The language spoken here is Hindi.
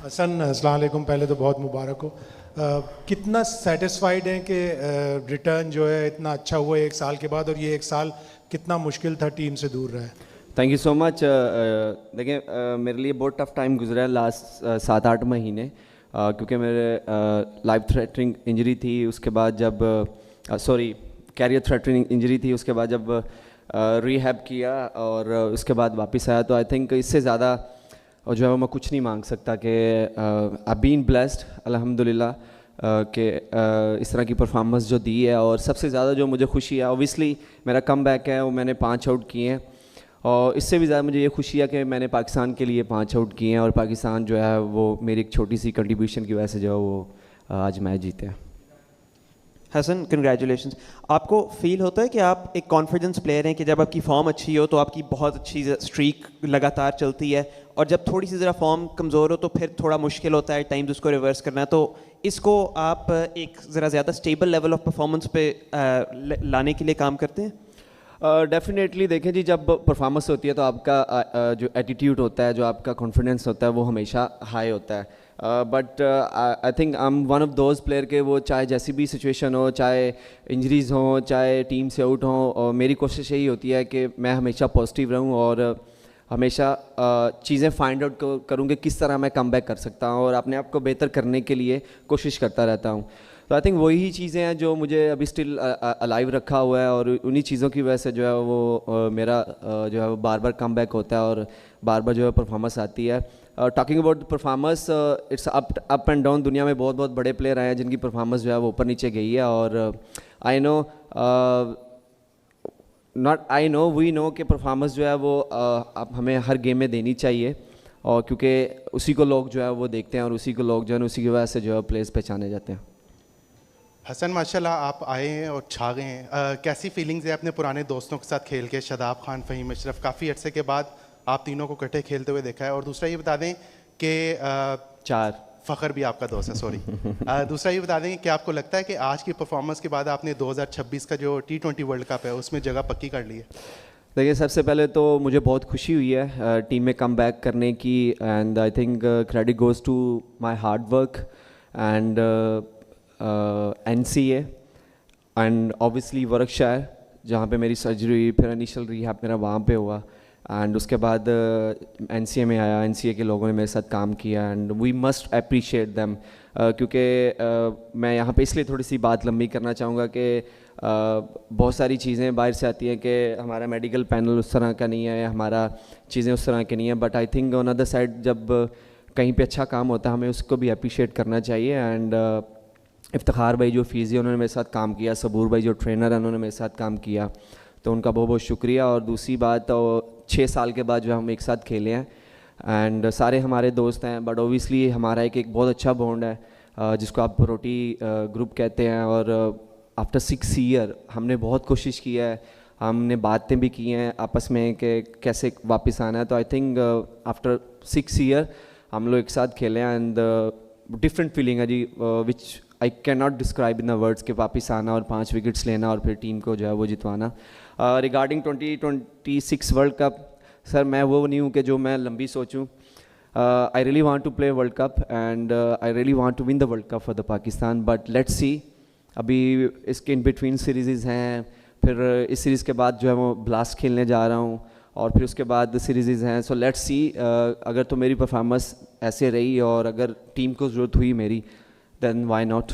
हसन, अस्सलाम वालेकुम। पहले तो बहुत मुबारक हो। कितना सेटिस्फाइड हैं कि रिटर्न जो है इतना अच्छा हुआ 1 साल के बाद, और ये 1 साल कितना मुश्किल था टीम से दूर रहा है? Thank you so much. देखिए, मेरे लिए बहुत टफ टाइम गुजरा है लास्ट 7-8 महीने, क्योंकि मेरे लाइफ थ्रेटनिंग इंजरी थी। उसके बाद जब कैरियर थ्रेटनिंग इंजरी थी, उसके बाद जब रिहैब किया और उसके बाद वापस आया, तो आई थिंक इससे ज़्यादा और जो है मैं कुछ नहीं मांग सकता कि आई बीन ब्लेस्ड अल्हम्दुलिल्लाह कि इस तरह की परफॉर्मेंस जो दी है। और सबसे ज़्यादा जो मुझे खुशी है, ऑब्वियसली मेरा कम बैक है, वो मैंने 5 आउट किए हैं, और इससे भी ज़्यादा मुझे ये खुशी है कि मैंने पाकिस्तान के लिए 5 आउट किए हैं, और पाकिस्तान जो है वो मेरी एक छोटी सी कंट्रीब्यूशन की वजह से जो है वो आज मैच जीते हैं। हसन, कंग्रेचुलेशंस। आपको फील होता है कि आप एक कॉन्फिडेंस प्लेयर हैं कि जब आपकी फॉर्म अच्छी हो तो आपकी बहुत अच्छी स्ट्रीक लगातार चलती है, और जब थोड़ी सी ज़रा फॉर्म कमज़ोर हो तो फिर थोड़ा मुश्किल होता है टाइम्स उसको रिवर्स करना? तो इसको आप एक ज़रा ज़्यादा स्टेबल लेवल ऑफ परफॉर्मेंस पे लाने के लिए काम करते हैं? डेफिनेटली देखें जी, जब परफॉर्मेंस होती है तो आपका जो एटीट्यूड होता है, जो आपका कॉन्फिडेंस होता है, वो हमेशा हाई होता है। But I think I am one of those player के वो चाहे जैसी भी सिचुएशन हो, चाहे इंजरीज़ हो, चाहे टीम से आउट हो, और मेरी कोशिश यही होती है कि मैं हमेशा पॉजिटिव रहूं और हमेशा चीज़ें फाइंड आउट करूँ कि किस तरह मैं कम बैक कर सकता हूँ, और अपने आप को बेहतर करने के लिए कोशिश करता रहता हूँ। तो आई थिंक वही चीज़ें हैं जो मुझे अभी स्टिल अलाइव रखा हुआ है, और उन्हीं चीज़ों की वजह से जो है वो मेरा जो है वो बार बार कम बैक होता है और बार बार जो है परफॉर्मेंस आती है। Talking about performance, it's up and down. दुनिया में बहुत बहुत बड़े प्लेयर आए हैं जिनकी परफॉर्मेंस जो है वो ऊपर नीचे गई है, और आई नो वी नो कि परफॉर्मेंस जो है वो अब हमें हर गेम में देनी चाहिए, और क्योंकि उसी को लोग जो है वो देखते हैं, और उसी को लोग जो है उसी की वजह से जो है प्लेयर्स पहचाने जाते हैं। हसन, माशाल्लाह आप आए हैं और छा गए हैं। कैसी फीलिंग्स है अपने पुराने दोस्तों के साथ खेल के? शादाब खान, फ़हीम अशरफ, काफ़ी अर्से के बाद आप तीनों को इकट्ठे खेलते हुए देखा है। और दूसरा ये बता दें कि फ़खर भी आपका दोस्त है, सॉरी। दूसरा ये बता दें कि आपको लगता है कि आज की परफॉर्मेंस के बाद आपने 2026 का जो T20 वर्ल्ड कप है उसमें जगह पक्की कर ली है? देखिए, सबसे पहले तो मुझे बहुत खुशी हुई है टीम में कम बैक करने की, and I think credit goes to my hard work and NCA and obviously Worcestershire, जहाँ पे मेरी सर्जरी हुई, फिर इनिशियल रिहैब मेरा वहाँ पे हुआ, एंड उसके बाद NCA में आया। NCA के लोगों ने मेरे साथ काम किया, and we must appreciate them, क्योंकि मैं यहाँ पे इसलिए थोड़ी सी बात लंबी करना चाहूँगा कि बहुत सारी चीज़ें बाहर से आती हैं कि हमारा मेडिकल पैनल उस तरह का नहीं है, हमारा चीज़ें उस तरह की नहीं है, but I think on other side जब कहीं पे अच्छा काम होता है हमें उसको भी अप्रिशिएट करना चाहिए। एंड इफ्तिखार भाई जो फिजियो उन्होंने मेरे साथ काम किया, सबूर भाई जो ट्रेनर है उन्होंने मेरे साथ काम किया, तो उनका बहुत बहुत शुक्रिया। और दूसरी बात, 6 साल के बाद जो हम एक साथ खेले हैं, एंड सारे हमारे दोस्त हैं, बट ओबियसली हमारा एक बहुत अच्छा बॉन्ड है जिसको आप रोटी ग्रुप कहते हैं। और आफ्टर 6 ईयर हमने बहुत कोशिश की है, हमने बातें भी की हैं आपस में कि कैसे वापस आना है। तो आई थिंक आफ्टर 6 ईयर हम लोग एक साथ खेले हैं, एंड डिफरेंट फीलिंग है जी, which I can not describe in the words के वापस आना और 5 विकेट्स लेना और फिर टीम को जो है वो जितवाना। रिगार्डिंग 2026 वर्ल्ड कप, सर मैं वो नहीं हूँ कि जो मैं लंबी सोचूं। I really want to play world cup, and I really want to win the world cup for the Pakistan, but let's see. अभी इसके इन बिटवीन सीरीज़ हैं, फिर इस सीरीज़ के बाद जो है वो ब्लास्ट खेलने जा रहा हूँ, और फिर उसके बाद सीरीज़ हैं। सो लेट्स सी, अगर तो मेरी परफॉर्मेंस ऐसे रही और अगर टीम को ज़रूरत हुई मेरी, then why not?